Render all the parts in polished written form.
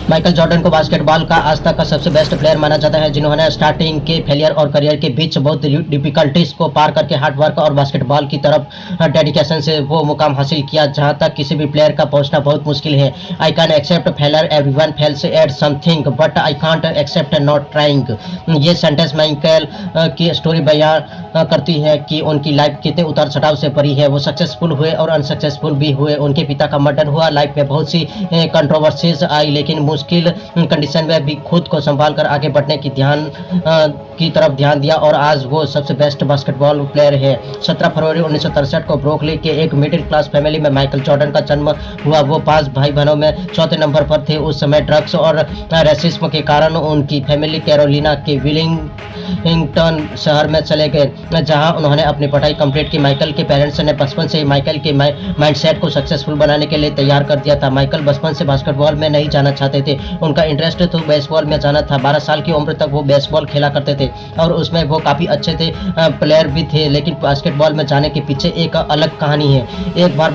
Michael Jordan को basketball का आज तक का सबसे बेस्ट प्लेयर माना जाता है, जिन्होंने स्टार्टिंग के फेलियर और करियर के बीच बहुत डिफिकल्टीज को पार करके हार्ड वर्क और बास्केटबॉल की तरफ डेडिकेशन से वो मुकाम हासिल किया जहां तक किसी भी प्लेयर का पहुंचना बहुत मुश्किल है। I can accept failure, everyone fails at something, but I can't accept not trying. ये सेंटेंस माइकल की स्टोरी बयान करती है कि उनकी लाइफ कितने उतार चढ़ाव से भरी है। वो सक्सेसफुल हुए और अनसक्सेसफुल भी हुए। उनके पिता का मर्डर हुआ, लाइफ में बहुत सी कंट्रोवर्सीज आई, लेकिन मुश्किल कंडीशन में भी खुद को संभाल कर आगे बढ़ने की तरफ ध्यान दिया और आज वो सबसे बेस्ट बास्केटबॉल प्लेयर है। 17 फरवरी 1963 को ब्रुकलिन के एक मिडिल क्लास फैमिली में माइकल जॉर्डन का जन्म हुआ। वो 5 भाई बहनों में चौथे नंबर पर थे। उस समय ड्रग्स और रेसिज्म के कारण उनकी फैमिली कैरोलिना के विलिंगटन शहर में चले गए, जहां उन्होंने अपनी पढ़ाई कंप्लीट की। माइकल के पेरेंट्स ने बचपन से ही माइकल के माइंडसेट को सक्सेसफुल बनाने के लिए तैयार कर दिया था। माइकल बचपन से बास्केटबॉल में नहीं जाना चाहते थे, उनका इंटरेस्ट तो बेसबॉल में जाना था। 12 साल की उम्र तक वो बेसबॉल खेला करते थे और उसमें वो काफ़ी अच्छे थे, प्लेयर भी थे, लेकिन बास्केटबॉल में जाने के पीछे एक अलग कहानी है। एक बार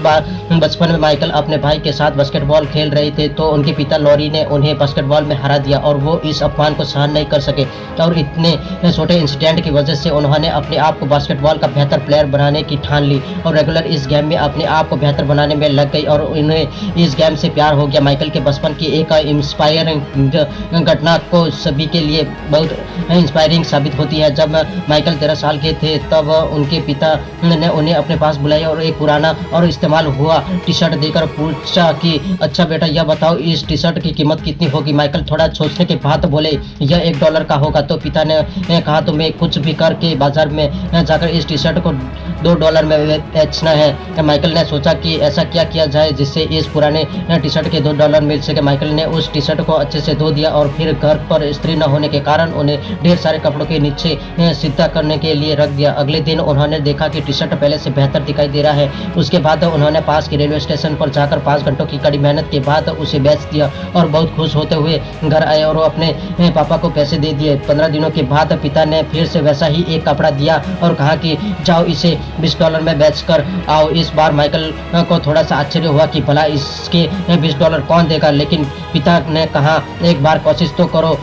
बचपन में माइकल अपने भाई के साथ बास्केटबॉल खेल रहे थे तो उनके पिता लॉरी ने उन्हें बास्केटबॉल में हरा दिया और वो इस अपमान को सहन नहीं कर सके और इतने छोटे इंसिडेंट की वजह से उन्होंने अपने आप को बास्केटबॉल का बेहतर प्लेयर बनाने की ठान ली और रेगुलर इस गेम में अपने आप को बेहतर बनाने में लग गई और उन्हें इस गेम से प्यार हो गया। माइकल के बचपन की एक इंस्पायरिंग घटना को सभी के लिए बहुत इंस्पायरिंग साबित होती है। जब माइकल 13 साल के थे तब उनके पिता ने उन्हें अपने पास बुलाया और एक पुराना और इस्तेमाल हुआ टी शर्ट देकर पूछा कि अच्छा बेटा, यह बताओ इस टी शर्ट की कीमत कितनी होगी। माइकल थोड़ा सोचने के बाद बोले यह $1 का होगा। तो पिता ने कहा तुम्हें कुछ भी करके बाजार में जाकर इस टी शर्ट को $2 में बेचना है। माइकल ने सोचा कि ऐसा क्या किया जाए जिससे इस पुराने टी शर्ट के $2 मिल सके। माइकल ने उस टी शर्ट को अच्छे से धो दिया और फिर घर पर इस्त्री न होने के कारण उन्हें ढेर सारे कपड़ों के नीचे सीधा करने के लिए रख दिया। अगले दिन उन्होंने देखा कि टी शर्ट पहले से बेहतर दिखाई दे रहा है। उसके बाद उन्होंने पास के रेलवे स्टेशन पर जाकर 5 घंटों की कड़ी मेहनत के बाद उसे बेच दिया और बहुत खुश होते हुए घर आए और अपने पापा को पैसे दे दिए। 15 दिनों के बाद पिता ने फिर से वैसा ही एक कपड़ा दिया और कहा कि जाओ इसे $20 में बेच कर आओ। इस बार माइकल को थोड़ा सा आश्चर्य हुआ कि भला इसके $20 कौन देगा, लेकिन पिता ने कहा एक बार कोशिश तो करो।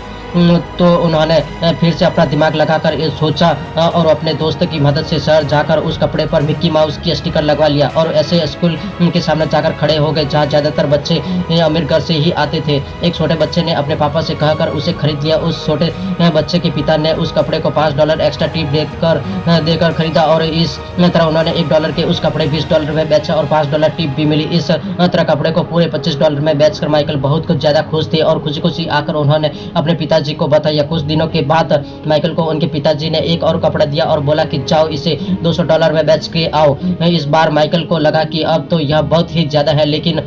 तो उन्होंने फिर से अपना दिमाग लगाकर ये सोचा और अपने दोस्त की मदद से शहर जाकर उस कपड़े पर मिक्की माउस की स्टिकर लगवा लिया और ऐसे स्कूल के सामने जाकर खड़े हो गए जहाँ ज़्यादातर बच्चे अमीर घर से ही आते थे। एक छोटे बच्चे ने अपने पापा से कहकर उसे खरीद लिया। उस छोटे बच्चे के पिता ने उस कपड़े को $5 एक्स्ट्रा टिप देकर खरीदा और इस तरह उन्होंने $1 के उस कपड़े $20 में बेचा और $5 टिप भी मिली। इस तरह कपड़े को पूरे $25 में बेचकर माइकल बहुत कुछ ज़्यादा खुश थे और खुशी खुशी आकर उन्होंने अपने पिताजी को बताया। कुछ दिनों के बाद माइकल को उनके पिताजी ने एक और कपड़ा दिया और बोला कि जाओ इसे $200 में बेच के आओ। इस बार माइकल को लगा कि अब तो यह बहुत ही ज़्यादा है, लेकिन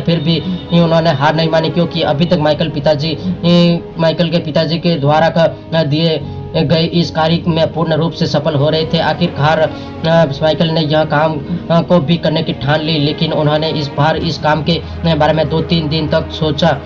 फिर भी उन्होंने हार नहीं मानी क्योंकि अभी तक माइकल के पिताजी के द्वारा दिए गए इस कार्य में पूर्ण रूप से सफल हो रहे थे। आखिरकार माइकल ने यह काम को भी करने की ठान ली, लेकिन उन्होंने इस बार इस काम के बारे में 2-3 दिन तक सोचा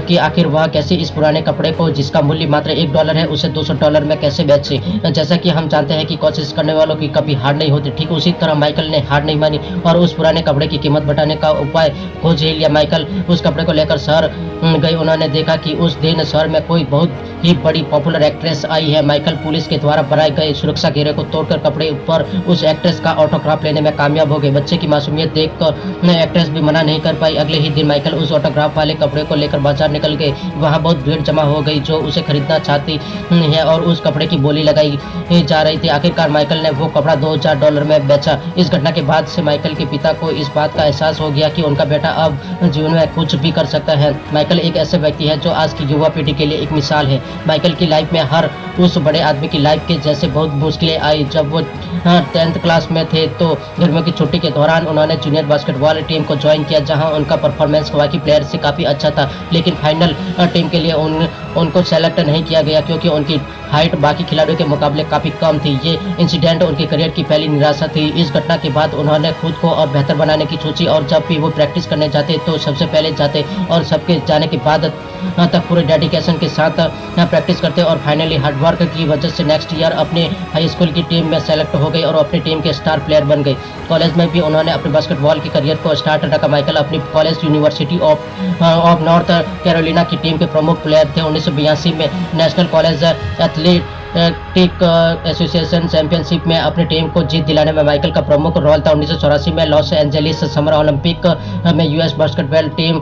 कि आखिर वह कैसे इस पुराने कपड़े को जिसका मूल्य मात्र $1 है उसे $200 में कैसे बेचे। जैसा कि हम जानते हैं कि कोशिश करने वालों की कभी हार नहीं होती, ठीक उसी तरह माइकल ने हार नहीं मानी और उस पुराने कपड़े की कीमत बढ़ाने का उपाय खोज ही लिया। माइकल उस कपड़े को लेकर शहर गए। उन्होंने देखा कि उस दिन शहर में कोई बहुत ही बड़ी पॉपुलर एक्ट्रेस आई है। माइकल पुलिस के द्वारा बनाए गए सुरक्षा घेरे को तोड़कर कपड़े पर उस एक्ट्रेस का ऑटोग्राफ लेने में कामयाब हो गए। बच्चे की मासूमियत देखकर एक्ट्रेस भी मना नहीं कर पाई। अगले ही दिन माइकल उस ऑटोग्राफ वाले कपड़े को लेकर बाजार निकल गए। वहां बहुत भीड़ जमा हो गई जो उसे खरीदना चाहती है और उस कपड़े की बोली लगाई जा रही थी। आखिरकार माइकल ने वो कपड़ा $2000 में बेचा। इस घटना के बाद से माइकल के पिता को इस बात का एहसास हो गया कि उनका बेटा अब जीवन में कुछ भी कर सकता है। माइकल एक ऐसे व्यक्ति है जो आज की युवा पीढ़ी के लिए एक मिसाल है। माइकल की लाइफ में हर उस बड़े आदमी की लाइफ के जैसे बहुत मुश्किलें आई। जब वो 10th क्लास में थे तो गर्मियों की छुट्टी के दौरान उन्होंने जूनियर बास्केटबॉल टीम को ज्वाइन किया, जहां उनका परफॉर्मेंस बाकी प्लेयर से काफ़ी अच्छा था, लेकिन फाइनल टीम के लिए उनको सेलेक्ट नहीं किया गया क्योंकि उनकी हाइट बाकी खिलाड़ियों के मुकाबले काफ़ी कम थी। ये इंसिडेंट उनके करियर की पहली निराशा थी। इस घटना के बाद उन्होंने खुद को और बेहतर बनाने की सोची और जब भी वो प्रैक्टिस करने जाते तो सबसे पहले जाते और सबके जाने के बाद तक पूरे डेडिकेशन के साथ प्रैक्टिस करते और फाइनली हार्डवर्क की वजह से नेक्स्ट ईयर अपने हाई स्कूल की टीम में सेलेक्ट हो गए और अपनी टीम के स्टार प्लेयर बन गए। कॉलेज में भी उन्होंने अपने बास्केटबॉल के करियर को स्टार्ट रखा। माइकल अपनी college university of north Carolina की टीम के प्रमुख प्लेयर थे। 1982 में national college athletic association championship में अपनी टीम को जीत दिलाने में माइकल का प्रमुख रोल था। 1984 में लॉस एंजलिस समर ओलंपिक में यूएस बास्केटबॉल टीम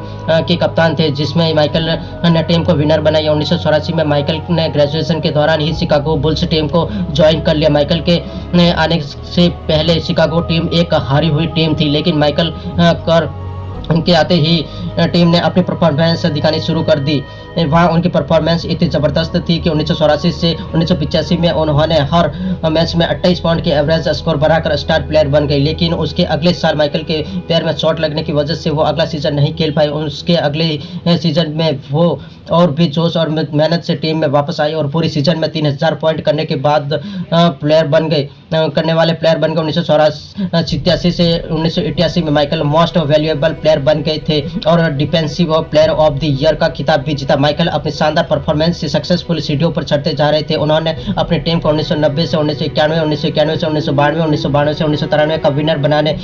के कप्तान थे, जिसमें माइकल ने टीम को विनर बनाया। 1984 में माइकल ने ग्रेजुएशन के दौरान ही शिकागो बुल्स टीम को ज्वाइन कर लिया। माइकल के आने से पहले शिकागो टीम एक हारी हुई टीम थी, लेकिन माइकल उनके आते ही टीम ने अपनी परफॉर्मेंस दिखानी शुरू कर दी। वहाँ उनकी परफॉर्मेंस इतनी ज़बरदस्त थी कि 1984 से 1985 में उन्होंने हर मैच में 28 पॉइंट के एवरेज स्कोर बनाकर स्टार प्लेयर बन गए। लेकिन उसके अगले साल माइकल के पैर में चोट लगने की वजह से वो अगला सीजन नहीं खेल पाए। उसके अगले सीजन में वो और भी जोश और मेहनत से टीम में वापस आए और पूरी सीजन में 3000 पॉइंट करने के बाद करने वाले प्लेयर बन गए। 1987 से 1988 में माइकल मोस्ट वैल्यूएबल प्लेयर बन गए थे और defensive player of the year का खिताब भी जीता। माइकल अपनी शानदार परफॉर्मेंस से सक्सेसफुल सीढ़ियों पर चढ़ते जा रहे थे। उन्होंने अपनी टीम को 1990 से 1991, 1991 से 1992, 1992 से 1993 का विनर बनाने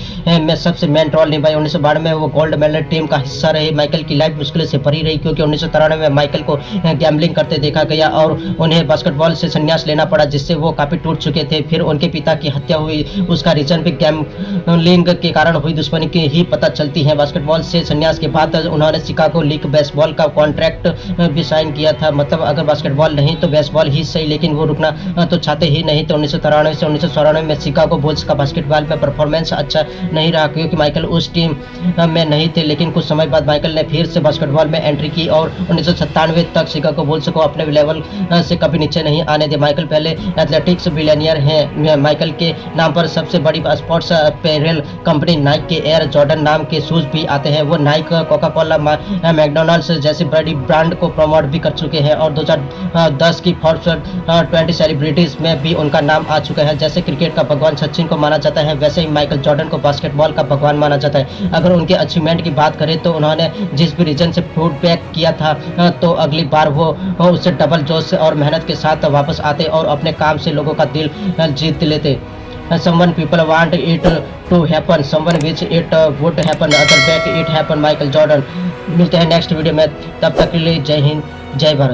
में सबसे मेन रोल निभाई। 1992 में वो गोल्ड मेडल टीम का हिस्सा रहे। माइकल की लाइफ मुश्किल से भरी रही, क्योंकि 1993 में माइकल को गैम्बलिंग करते देखा गया और उन्हें बास्केटबॉल से संन्यास लेना पड़ा, जिससे वो काफी टूट चुके थे। फिर उनके पिता की हत्या हुई, उसका रीजन भी गैम्बलिंग के कारण हुई दुश्मनी की ही पता चलती है। बास्केटबॉल से संन्यास के बाद उन्होंने शिकागो लीग बेसबॉल का कॉन्ट्रैक्ट भी साइन किया था। मतलब अगर बास्केटबॉल नहीं तो बेसबॉल ही सही, लेकिन वो रुकना तो चाहते ही नहीं थे। 1993 से 1994 में शिकागो बुल्स का बास्केटबॉल में परफॉर्मेंस अच्छा नहीं रहा, क्योंकि माइकल उस टीम में नहीं थे। लेकिन कुछ समय बाद माइकल ने फिर से बास्केटबॉल में एंट्री की और 1997 तक शिकागो बुल्स को अपने लेवल से कभी नीचे नहीं आने दिया। माइकल पहले एथलेटिक्स बिलियनियर हैं। माइकल के नाम पर सबसे बड़ी स्पोर्ट्स अपैरल कंपनी नाइक के एयर जॉर्डन नाम के शूज भी आते हैं। वो नाइक, कोका कोला, मैकडोनल्ड्स जैसी बड़ी ब्रांड को प्रमोट भी कर चुके हैं और 2010 की फोर्ब्स 20 सेलिब्रिटीज में भी उनका नाम आ चुका है। जैसे क्रिकेट का भगवान सचिन को माना जाता है, वैसे ही माइकल जॉर्डन को बास्केटबॉल का भगवान माना जाता है। अगर उनके अचीवमेंट की बात करें तो उन्होंने जिस भी रीजन से फूड बैक किया था, तो अगली बार वो उससे डबल जोश और मेहनत के साथ वापस आते और अपने काम से लोगों का दिल जीत लेते। Someone people want it to happen, someone wish it would happen, other back it happen। Michael Jordan. मिलते हैं नेक्स्ट वीडियो में, तब तक के लिए जय हिंद, जय भारत।